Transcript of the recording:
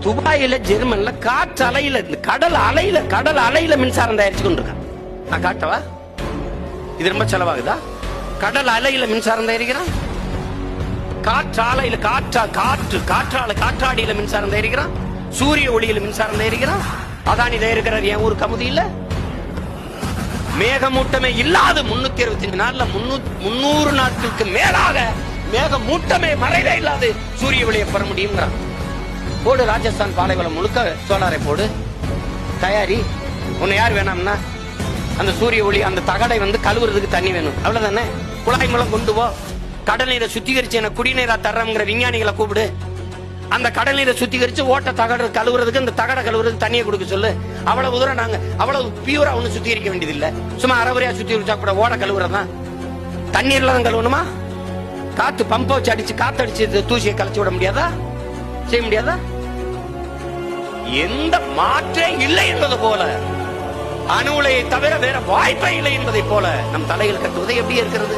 துபாயில ஜெர்மன்ல காற்று அலையில கடல் அலையில மின்சாரம் தயாரிச்சு கொண்டிருக்கான். நான் காட்டவா? இது ரொம்ப செலவாகுதா? கடல் அலையில மின்சாரம் தயாரிக்கிறான். காற்றாடியில மின்சாரம் தயாரிக்கிறான். சூரிய ஒளியில மின்சாரம் தயாரிக்கிறான். அதானி தயாரிக்கிறார் என் ஊர் கமுதியில. மேகமூட்டமே இல்லாத 365 நாள்ல 300 நாட்களுக்கு மேலாக மேகமூட்டமே மறைவே இல்லாது சூரிய ஒளியை பெற முடியும். போடு, ராஜஸ்தான் பாலைவனம் முழுக்க சோலாரை போடு, தயாரி. உன்னை யார் வேணாம்னா அந்த சூரிய ஒளி அந்த தகடை கழுவுறதுக்கு தண்ணி வேணும், அவ்வளவுதானே. குழாய் மூலம் கொண்டு போ. கடல் நீரை சுத்திகரிச்சு எனக்கு குடிநீரா தர்றங்கிற விஞ்ஞானிகளை கூப்பிடு. அந்த கடல் நீரை சுத்திகரிச்சு ஓட்ட தகடு கழுவுறதுக்கு அந்த தகடை கழுவுறதுக்கு தண்ணியை கொடுக்க சொல்லு. அவ்வளவு தூரம் நாங்க அவ்வளவு பியூரா ஒண்ணு சுத்திகரிக்க வேண்டியது இல்ல. சும்மா அரைவரையா சுத்திகரிச்சா கூட ஓட கழுவுறதான். தண்ணீர்ல தான் கழுவணுமா? காத்து பம்ப வச்சு அடிச்சு காத்தடிச்சு தூசியை கலைச்சு விட முடியாதா? செய்ய முடியாதா? எந்த மாற்றே இல்லை என்பது போல, அணு உலையை தவிர வேற வாய்ப்பே இல்லை என்பதை போல நம் தலையில் கட்டுவது எப்படி இருக்கிறது?